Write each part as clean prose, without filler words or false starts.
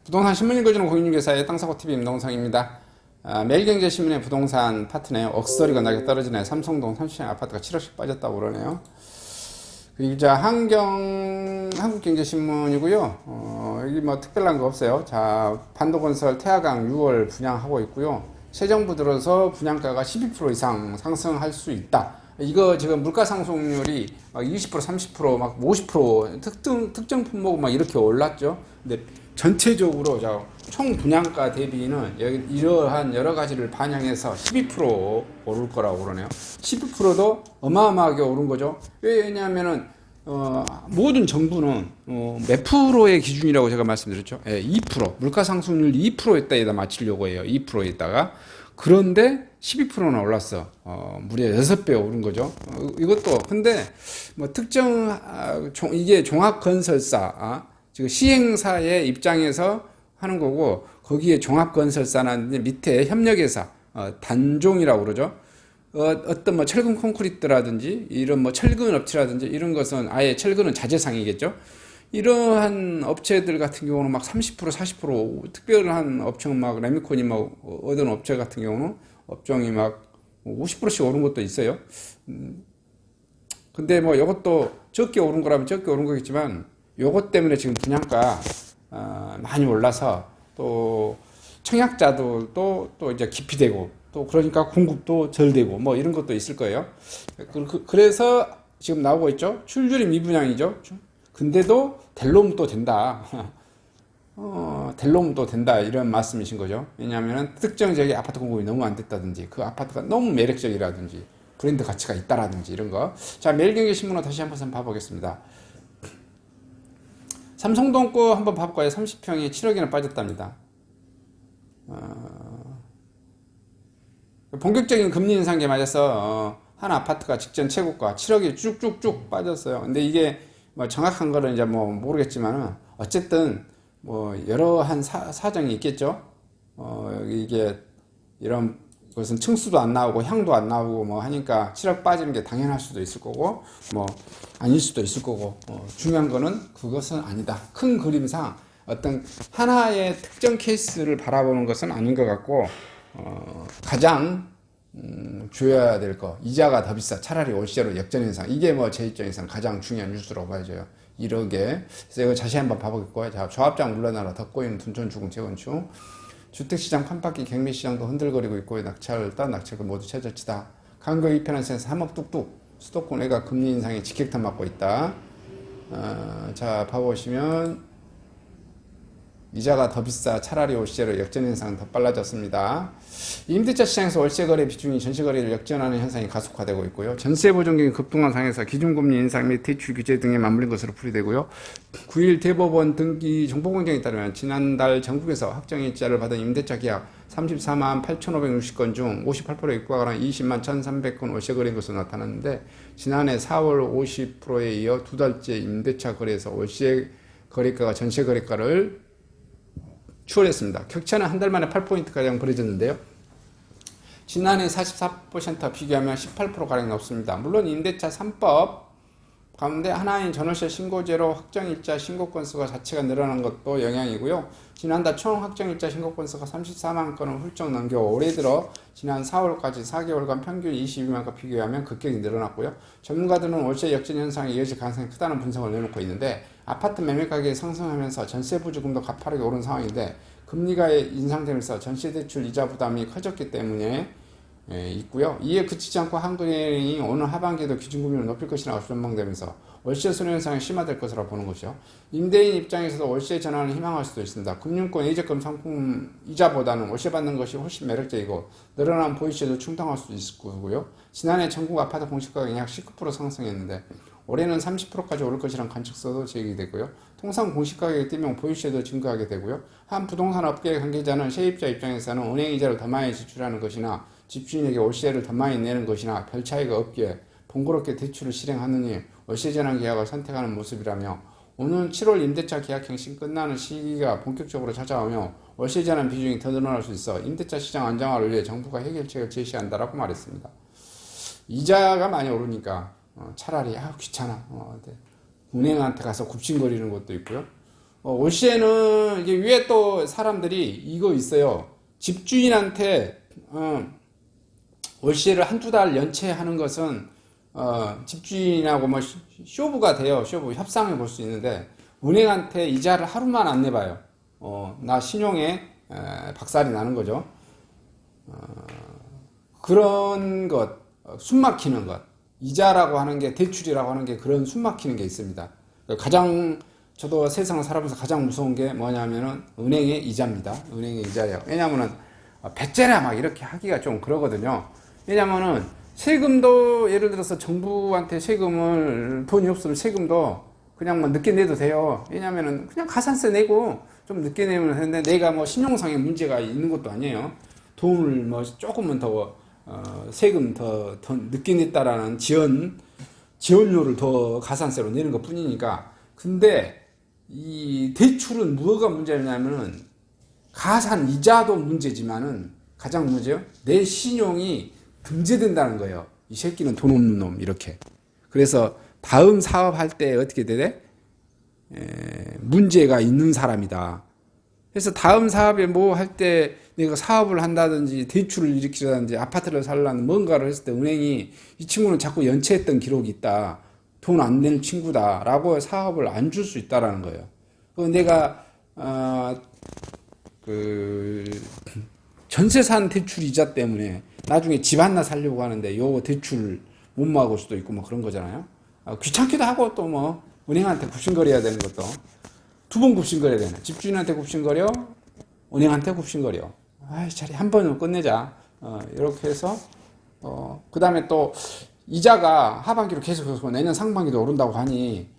부동산 신문 읽어주는 공인중개사의 땅사고TV 임동성입니다. 매일경제신문의 부동산 파트네요. 억소리가 나게 떨어지네. 삼성동 30층 아파트가 7억씩 빠졌다고 그러네요. 그리고 자, 한국경제신문이고요. 여기 뭐 특별한 거 없어요. 자, 반도건설 태화강 6월 분양하고 있고요. 새 정부 들어서 분양가가 12% 이상 상승할 수 있다. 이거 지금 물가 상승률이 막 20%, 30%, 막 50% 특정 품목 막 이렇게 올랐죠. 근데 전체적으로 총 분양가 대비는 이러한 여러 가지를 반영해서 12% 오를 거라고 그러네요. 12%도 어마어마하게 오른 거죠. 왜냐하면은 모든 정부는 몇 프로의 기준이라고 제가 말씀드렸죠. 2% 물가 상승률 2%에다 맞추려고 해요. 2%에다가 그런데 12%나 올랐어. 무려 6배 오른 거죠. 이것도 근데 뭐 특정 이게 종합건설사 지금 시행사의 입장에서 하는 거고 거기에 종합건설사는 밑에 협력회사 단종이라고 그러죠. 어떤 뭐 철근 콘크리트라든지 이런 뭐 철근 업체라든지 이런 것은 아예 철근은 자재상이겠죠. 이러한 업체들 같은 경우는 막 30%, 40% 특별한 업체는 막 레미콘이 막 얻은 업체 같은 경우는 업종이 막 50%씩 오른 것도 있어요. 근데 뭐 이것도 적게 오른 거라면 적게 오른 거겠지만 요것 때문에 지금 분양가 많이 올라서 또 청약자들도 또 이제 기피되고 또 그러니까 공급도 절되고 뭐 이런 것도 있을 거예요. 그래서 지금 나오고 있죠. 출률이 미분양이죠. 근데도 될 놈은 또 된다. 될 놈은 또 된다. 이런 말씀이신 거죠. 왜냐하면 특정 지역에 아파트 공급이 너무 안 됐다든지 그 아파트가 너무 매력적이라든지 브랜드 가치가 있다라든지 이런 거. 자, 매일경제신문을 다시 한번 봐보겠습니다. 삼성동 거 한번 봐볼까요? 30평이 7억이나 빠졌답니다. 본격적인 금리 인상에 맞아서 한 아파트가 직전 최고가 7억이 쭉쭉쭉 빠졌어요. 근데 이게 뭐 정확한 거는 이제 뭐 모르겠지만은 어쨌든 뭐 여러한 사정이 있겠죠. 이게 이런 것은 층수도 안 나오고 향도 안 나오고 뭐 하니까 7억 빠지는 게 당연할 수도 있을 거고 뭐 아닐 수도 있을 거고 중요한 거는 그것은 아니다. 큰 그림상 어떤 하나의 특정 케이스를 바라보는 것은 아닌 것 같고 가장 줘야 될 거 이자가 더 비싸 차라리 월세로 역전 인상 이게 뭐 제 입장에서는 가장 중요한 뉴스라고 봐야죠. 1억에 그래서 이거 자세히 한번 봐보겠고요. 자, 조합장 물러나라 덧꼬이는 둔촌 주공 재건축 주택시장 판박기 경매시장도 흔들거리고 있고 낙찰금 모두 최저치다. 강거 2편한 센서 3억 뚝뚝 수도권 애가 금리 인상에 직격탄 맞고 있다. 자, 봐보시면 이자가 더 비싸 차라리 월세로 역전 현상은 더 빨라졌습니다. 임대차 시장에서 월세 거래 비중이 전세 거래를 역전하는 현상이 가속화되고 있고요. 전세 보증금이 급등한 상황에서 기준금리 인상 및 대출 규제 등에 맞물린 것으로 풀이되고요. 9일 대법원 등기 정보공정에 따르면 지난달 전국에서 확정일자를 받은 임대차 계약 34만 8,560건 중 58%에 육박하는 20만 1,300건 월세 거래인 것으로 나타났는데 지난해 4월 50%에 이어 두 달째 임대차 거래에서 월세 거래가가 전세 거래가를 추월했습니다. 격차는 한 달 만에 8포인트가량 벌어졌는데요. 지난해 44% 비교하면 18%가량 높습니다. 물론 임대차 3법 가운데 하나인 전월세 신고제로 확정일자 신고 건수가 자체가 늘어난 것도 영향이고요. 지난달 총 확정일자 신고 건수가 34만 건을 훌쩍 넘겨 올해 들어 지난 4월까지 4개월간 평균 22만 건 비교하면 급격히 늘어났고요. 전문가들은 월세 역전 현상이 이어질 가능성이 크다는 분석을 내놓고 있는데 아파트 매매 가격이 상승하면서 전세 보증금도 가파르게 오른 상황인데 금리가 인상되면서 전세대출 이자 부담이 커졌기 때문에 있고요. 이에 그치지 않고 한국은행이 오늘 하반기에도 기준금리를 높일 것이라고 전망되면서 월세 손해 현상이 심화될 것으로 보는 것이죠. 임대인 입장에서도 월세 전환을 희망할 수도 있습니다. 금융권 예적금 상품 이자보다는 월세 받는 것이 훨씬 매력적이고 늘어난 보유세도 충당할 수 있을 거고요. 지난해 전국 아파트 공시가격이 약 19% 상승했는데 올해는 30%까지 오를 것이라는 관측서도 제기되고요. 통상 공시가격이 뛰면 보유세도 증가하게 되고요. 한 부동산 업계 관계자는 세입자 입장에서는 은행 이자를 더 많이 지출하는 것이나 집주인에게 월세를 더 많이 내는 것이나 별 차이가 없기에 번거롭게 대출을 실행하느니 월세 전환 계약을 선택하는 모습이라며 오는 7월 임대차 계약 갱신 끝나는 시기가 본격적으로 찾아오며 월세 전환 비중이 더 늘어날 수 있어 임대차 시장 안정화를 위해 정부가 해결책을 제시한다라고 말했습니다. 이자가 많이 오르니까 차라리 귀찮아 은행한테 가서 굽신거리는 것도 있고요. 올 시에는 이게 위에 또 사람들이 이거 있어요. 집주인한테 올 시에를 한두 달 연체하는 것은 집주인하고 뭐 쇼부가 돼요. 쇼부 협상해 볼 수 있는데 은행한테 이자를 하루만 안 내봐요. 나 신용에 박살이 나는 거죠. 그런 것, 숨막히는 것, 이자라고 하는 게 대출이라고 하는 게 그런 숨막히는 게 있습니다. 가장 저도 세상을 살아보면서 가장 무서운 게 뭐냐면은 은행의 이자입니다. 은행의 이자예요. 왜냐면은 배째라 막 이렇게 하기가 좀 그러거든요. 왜냐면은 세금도 예를 들어서 정부한테 세금을 돈이 없으면 세금도 그냥 뭐 늦게 내도 돼요. 왜냐면은 그냥 가산세 내고 좀 늦게 내면 되는데 내가 뭐 신용상의 문제가 있는 것도 아니에요. 돈을 뭐 조금은 더 세금 더 늦게 냈다라는 지원료를 더 가산세로 내는 것 뿐이니까. 근데 이 대출은 뭐가 문제냐면은 가산 이자도 문제지만은 가장 문제요. 내 신용이 등재된다는 거예요. 이 새끼는 돈 없는 놈 이렇게. 그래서 다음 사업할 때 어떻게 돼? 문제가 있는 사람이다. 그래서 다음 사업에 뭐 할 때 내가 사업을 한다든지 대출을 일으키라든지 아파트를 살라는 뭔가를 했을 때 은행이 이 친구는 자꾸 연체했던 기록이 있다. 돈 안 낼 친구다라고 사업을 안 줄 수 있다라는 거예요. 내가 그 전세산 대출 이자 때문에 나중에 집 하나 살려고 하는데 요 대출 못 막을 수도 있고 뭐 그런 거잖아요. 귀찮기도 하고 또 뭐 은행한테 굽신거려야 되는 것도 두 번 굽신거려야 되네. 집주인한테 굽신거려, 은행한테 굽신거려. 아이 차라리 한 번은 끝내자. 이렇게 해서 그 다음에 또 이자가 하반기로 계속 내년 상반기도 오른다고 하니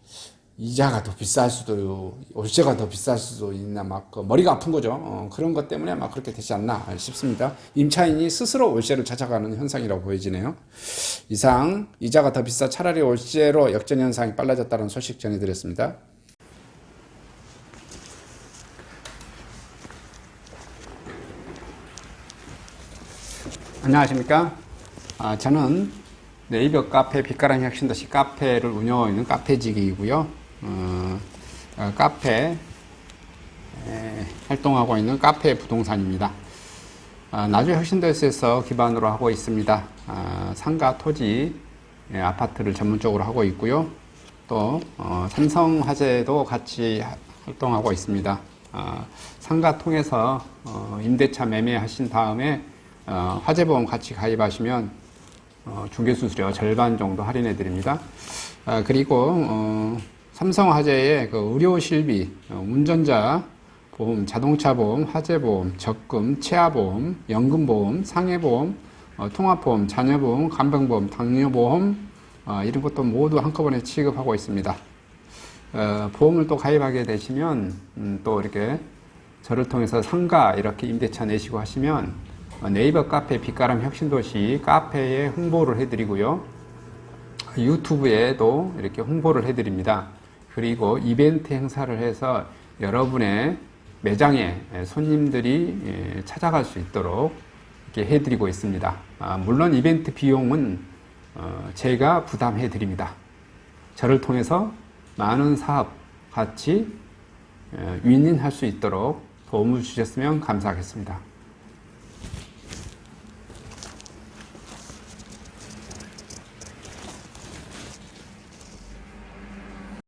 이자가 더 비쌀 수도, 월세가 더 비쌀 수도 있나 막 머리가 아픈 거죠. 그런 것 때문에 막 그렇게 되지 않나 싶습니다. 임차인이 스스로 월세를 찾아가는 현상이라고 보여지네요. 이상 이자가 더 비싸 차라리 월세로 역전 현상이 빨라졌다는 소식 전해드렸습니다. 안녕하십니까? 저는 네이버 카페 빛가람 혁신도시 카페를 운영하고 있는 카페직이고요. 카페 활동하고 있는 카페 부동산입니다. 나주 혁신도시에서 기반으로 하고 있습니다. 상가 토지 아파트를 전문적으로 하고 있고요. 또 삼성화재도 같이 활동하고 있습니다. 상가 통해서 임대차 매매하신 다음에 화재보험 같이 가입하시면 중개수수료 절반 정도 할인해 드립니다. 그리고 삼성화재의 그 의료실비, 운전자 보험, 자동차 보험, 화재보험, 적금, 치아보험, 연금보험, 상해보험, 통합보험, 자녀보험, 간병보험, 당뇨보험 이런 것도 모두 한꺼번에 취급하고 있습니다. 보험을 또 가입하게 되시면 또 이렇게 저를 통해서 상가 이렇게 임대차 내시고 하시면 네이버 카페 빛가람 혁신도시 카페에 홍보를 해드리고요. 유튜브에도 이렇게 홍보를 해드립니다. 그리고 이벤트 행사를 해서 여러분의 매장에 손님들이 찾아갈 수 있도록 이렇게 해드리고 있습니다. 물론 이벤트 비용은 제가 부담해 드립니다. 저를 통해서 많은 사업 같이 윈윈할 수 있도록 도움을 주셨으면 감사하겠습니다.